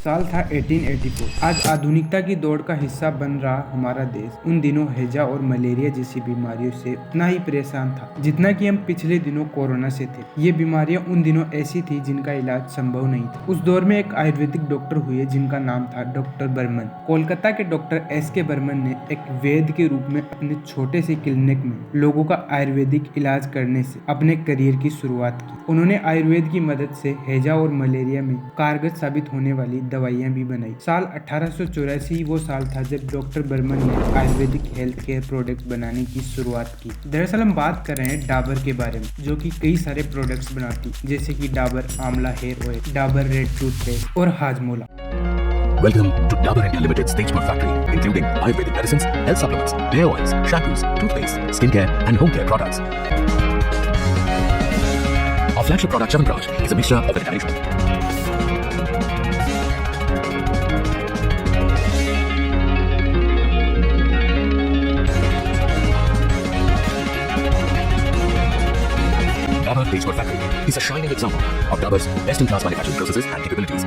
साल था 1884। आज आधुनिकता की दौड़ का हिस्सा बन रहा हमारा देश उन दिनों हैजा और मलेरिया जैसी बीमारियों से उतना ही परेशान था जितना कि हम पिछले दिनों कोरोना से थे। ये बीमारियां उन दिनों ऐसी थी जिनका इलाज संभव नहीं था। उस दौर में एक आयुर्वेदिक डॉक्टर हुए जिनका नाम था डॉक्टर बर्मन। कोलकाता के डॉक्टर एस.के. बर्मन ने एक वैद्य के रूप में अपने छोटे से क्लिनिक में लोगों का आयुर्वेदिक इलाज करने से अपने करियर की शुरुआत की। उन्होंने आयुर्वेद की मदद से हैजा और मलेरिया में कारगर साबित होने वाली दवाइयां भी बनाई। साल 1884 वो साल था जब डॉक्टर बर्मन ने आयुर्वेदिक हेल्थ केयर प्रोडक्ट बनाने की शुरुआत की। दरअसल हम बात कर रहे हैं डाबर के बारे में, जो कि कई सारे प्रोडक्ट्स बनाती, जैसे कि Dabur Amla hair oil, Dabur red toothpaste और Hajmola. Welcome to Dabur India Limited Stagepur Factory, including Ayurvedic medicines, health supplements, hair oils, shampoos, toothpaste, skincare, and home care products. Our flagship product Chyawanprash is a mixture of vegetarian. Dabur Stagepur Factory is a shining example of Dabur's best-in-class manufacturing processes and capabilities.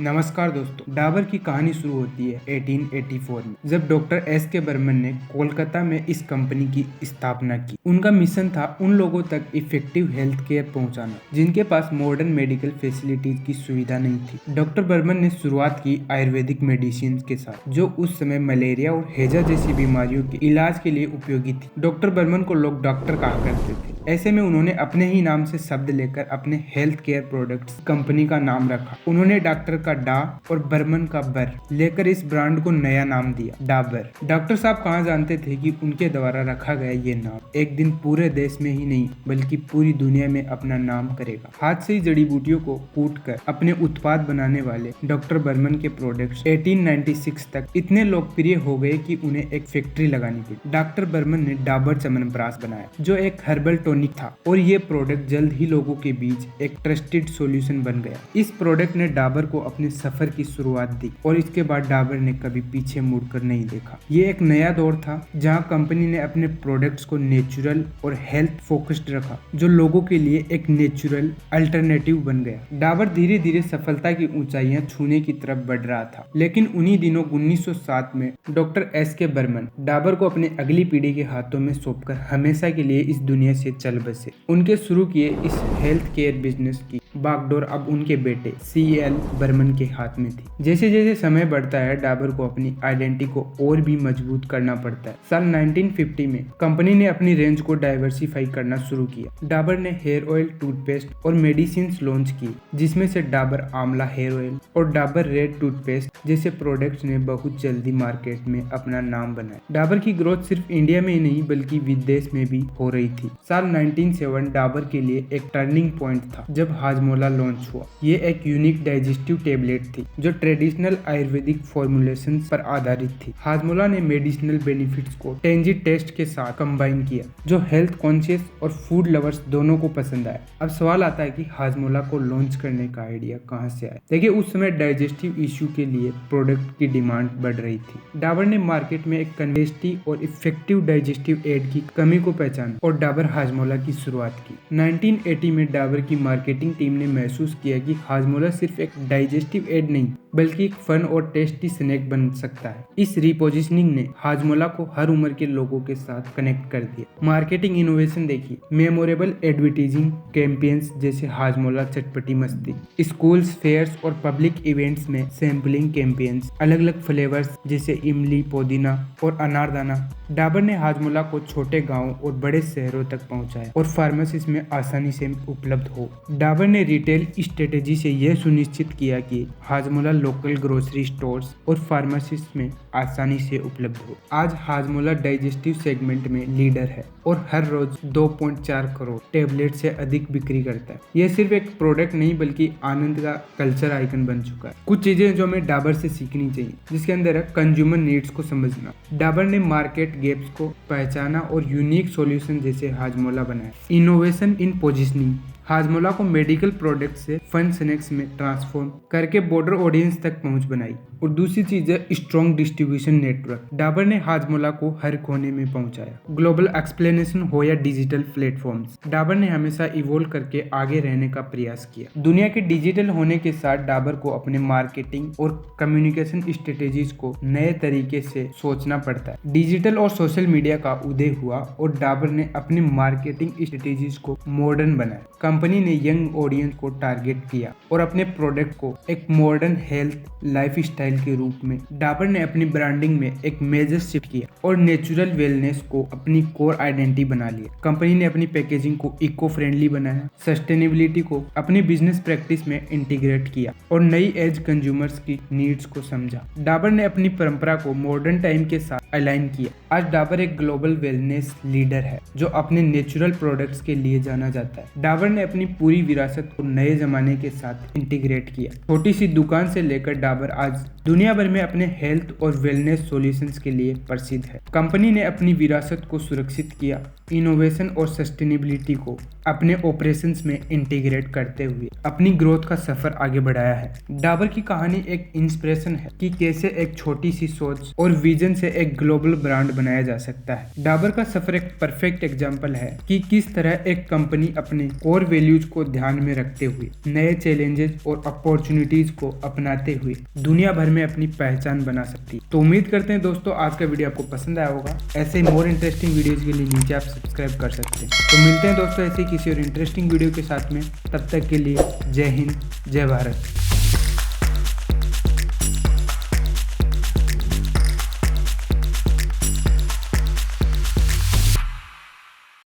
नमस्कार दोस्तों, डाबर की कहानी शुरू होती है 1884 में, जब doctor S K. Burman ने कोलकाता में इस कंपनी की स्थापना की। उनका मिशन था उन लोगों तक इफेक्टिव हेल्थ केयर पहुंचाना जिनके पास मॉडर्न मेडिकल फैसिलिटीज की सुविधा नहीं थी। डॉक्टर बर्मन ने शुरुआत की आयुर्वेदिक मेडिसिन के साथ, जो उस समय मलेरिया और हैजा जैसी बीमारियों के इलाज के लिए उपयोगी थी। डॉक्टर बर्मन को लोग डॉक्टर कहा करते थे। ऐसे में उन्होंने अपने ही नाम से शब्द लेकर अपने हेल्थ केयर प्रोडक्ट्स कंपनी का नाम रखा। उन्होंने डॉक्टर का डा और बर्मन का बर लेकर इस ब्रांड को नया नाम दिया, डाबर। डॉक्टर साहब कहाँ जानते थे कि उनके द्वारा रखा गया ये नाम एक दिन पूरे देश में ही नहीं बल्कि पूरी दुनिया में अपना नाम करेगा। हाथ से ही जड़ी बूटियों को कूट कर अपने उत्पाद बनाने वाले डॉक्टर बर्मन के प्रोडक्ट्स 1896 तक इतने लोकप्रिय हो गए कि उन्हें एक फैक्ट्री लगानी पड़ी। डॉक्टर बर्मन ने डाबर च्यवनप्राश बनाया, जो एक हर्बल टॉनिक था, और ये प्रोडक्ट जल्द ही लोगों के बीच एक ट्रस्टेड सॉल्यूशन बन गया। इस प्रोडक्ट ने डाबर को अपने सफर की शुरुआत दी और इसके बाद डाबर ने कभी पीछे मुड़कर नहीं देखा। ये एक नया दौर था जहां कंपनी ने अपने प्रोडक्ट्स को नेचुरल और हेल्थ फोकस्ड रखा, जो लोगों के लिए एक नेचुरल अल्टरनेटिव बन गया। डाबर धीरे धीरे सफलता की ऊंचाइयां छूने की तरफ बढ़ रहा था, लेकिन उन्हीं दिनों 1907 में डॉक्टर एस.के. बर्मन डाबर को अपने अगली पीढ़ी के हाथों में सौंपकर हमेशा के लिए इस दुनिया से चल बसे। उनके शुरू किए इस हेल्थ केयर बिजनेस की बागडोर अब उनके बेटे C.L. बर्मन के हाथ में थी। जैसे जैसे समय बढ़ता है, डाबर को अपनी आइडेंटिटी को और भी मजबूत करना पड़ता है। साल 1950 में कंपनी ने अपनी रेंज को डाइवर्सिफाई करना शुरू किया। डाबर ने हेयर ऑयल, टूथपेस्ट और मेडिसिन लॉन्च की, जिसमें से डाबर आंवला हेयर ऑयल और डाबर रेड टूथपेस्ट जैसे प्रोडक्ट्स ने बहुत जल्दी मार्केट में अपना नाम बनाया। डाबर की ग्रोथ सिर्फ इंडिया में ही नहीं बल्कि विदेश में भी हो रही थी। साल 1907 डाबर के लिए एक टर्निंग पॉइंट था जब हाजमोला लॉन्च हुआ। ये एक यूनिक डाइजेस्टिव टेबलेट थी जो ट्रेडिशनल आयुर्वेदिक फॉर्मुलेशंस पर आधारित थी। हाजमोला ने मेडिसिनल बेनिफिट्स को टेंजी टेस्ट के साथ कंबाइन किया, जो हेल्थ कॉन्शियस और फूड लवर्स दोनों को पसंद आया। अब सवाल आता है कि हाजमोला को लॉन्च करने का आइडिया कहां से आया। देखिए, उस समय डाइजेस्टिव इश्यू के लिए प्रोडक्ट की डिमांड बढ़ रही थी। डाबर ने मार्केट में एक कंजेस्टिव और इफेक्टिव डाइजेस्टिव एड की कमी को पहचाना और डाबर हाजमोला की शुरुआत की। 1980 में डाबर की मार्केटिंग टीम ने महसूस किया कि हाजमोला सिर्फ एक डाइजेस्टिव एड नहीं बल्कि एक फन और टेस्टी स्नैक बन सकता है। इस रिपोजिशनिंग ने हाजमोला को हर उम्र के लोगों के साथ कनेक्ट कर दिया। मार्केटिंग इनोवेशन देखिए, मेमोरेबल एडवर्टाइजिंग कैंपेन्स जैसे हाजमोला चटपटी मस्ती, स्कूल्स, फेयर्स और पब्लिक इवेंट्स में सैम्पलिंग कैंपेन्स, अलग अलग फ्लेवर्स जैसे इमली, पुदीना और अनारदाना। डाबर ने हाजमोला को छोटे गांवों और बड़े शहरों तक पहुंचाया और फार्मेसीज में आसानी से उपलब्ध हो। डाबर ने रिटेल स्ट्रेटेजी से यह सुनिश्चित किया कि हाजमोला लोकल ग्रोसरी स्टोर्स और फार्मेसीज में आसानी से उपलब्ध हो। आज हाजमोला डाइजेस्टिव सेगमेंट में लीडर है और हर रोज 2.4 करोड़ टेबलेट से अधिक बिक्री करता है। यह सिर्फ एक प्रोडक्ट नहीं बल्कि आनंद का कल्चर आइकन बन चुका है। कुछ चीजें जो हमें डाबर से सीखनी चाहिए, जिसके अंदर है कंज्यूमर नीड्स को समझना। डाबर ने मार्केट गैप्स को पहचाना और यूनिक सॉल्यूशन जैसे हाजमोला बनाया। इनोवेशन इन पोजिशनिंग, हाजमोला को मेडिकल प्रोडक्ट से फन स्नैक्स में ट्रांसफॉर्म करके बॉर्डर ऑडियंस तक पहुंच बनाई। और दूसरी चीज है स्ट्रॉन्ग डिस्ट्रीब्यूशन नेटवर्क। डाबर ने हाजमोला को हर कोने में पहुंचाया, ग्लोबल एक्सप्लेनेशन हो या डिजिटल प्लेटफॉर्म्स। डाबर ने हमेशा इवोल्व करके आगे रहने का प्रयास किया। दुनिया के डिजिटल होने के साथ डाबर को अपने मार्केटिंग और कम्युनिकेशन स्ट्रेटेजीज को नए तरीके से सोचना पड़ता है। डिजिटल और सोशल मीडिया का उदय हुआ और डाबर ने अपनी मार्केटिंग स्ट्रेटेजीज को मॉडर्न बनाया। कंपनी ने यंग ऑडियंस को टारगेट किया और अपने प्रोडक्ट को एक मॉडर्न हेल्थ लाइफस्टाइल के रूप में डाबर ने अपनी ब्रांडिंग में एक मेजर शिफ्ट किया और नेचुरल वेलनेस को अपनी कोर आइडेंटिटी बना लिया। कंपनी ने अपनी पैकेजिंग को इको फ्रेंडली बनाया, सस्टेनेबिलिटी को अपनी बिजनेस प्रैक्टिस में इंटीग्रेट किया और नई एज कंज्यूमर्स की नीड्स को समझा। डाबर ने अपनी परंपरा को मॉडर्न टाइम के साथ अलाइन किया। आज डाबर एक ग्लोबल वेलनेस लीडर है जो अपने नेचुरल प्रोडक्ट्स के लिए जाना जाता है। डाबर ने अपनी पूरी विरासत को नए जमाने के साथ इंटीग्रेट किया। छोटी सी दुकान से लेकर डाबर आज दुनिया भर में अपने हेल्थ और वेलनेस सॉल्यूशंस के लिए प्रसिद्ध है। कंपनी ने अपनी विरासत को सुरक्षित किया, इनोवेशन और सस्टेनेबिलिटी को अपने ऑपरेशंस में इंटीग्रेट करते हुए अपनी ग्रोथ का सफर आगे बढ़ाया है। डाबर की कहानी एक इंस्पिरेशन है कि कैसे एक छोटी सी सोच और विजन से एक ग्लोबल ब्रांड बनाया जा सकता है। डाबर का सफर एक परफेक्ट एग्जांपल है कि किस तरह एक कंपनी अपने कोर वैल्यूज को ध्यान में रखते हुए नए चैलेंजेस और अपॉर्चुनिटीज को अपनाते हुए दुनिया भर में अपनी पहचान बना सकती है। तो उम्मीद करते हैं दोस्तों आज का वीडियो आपको पसंद आया होगा। ऐसे ही मोर इंटरेस्टिंग वीडियोज के लिए नीचे आप सब्सक्राइब कर सकते हैं। तो मिलते हैं दोस्तों ऐसे किसी और इंटरेस्टिंग वीडियो के साथ में। तब तक के लिए जय हिंद, जय भारत।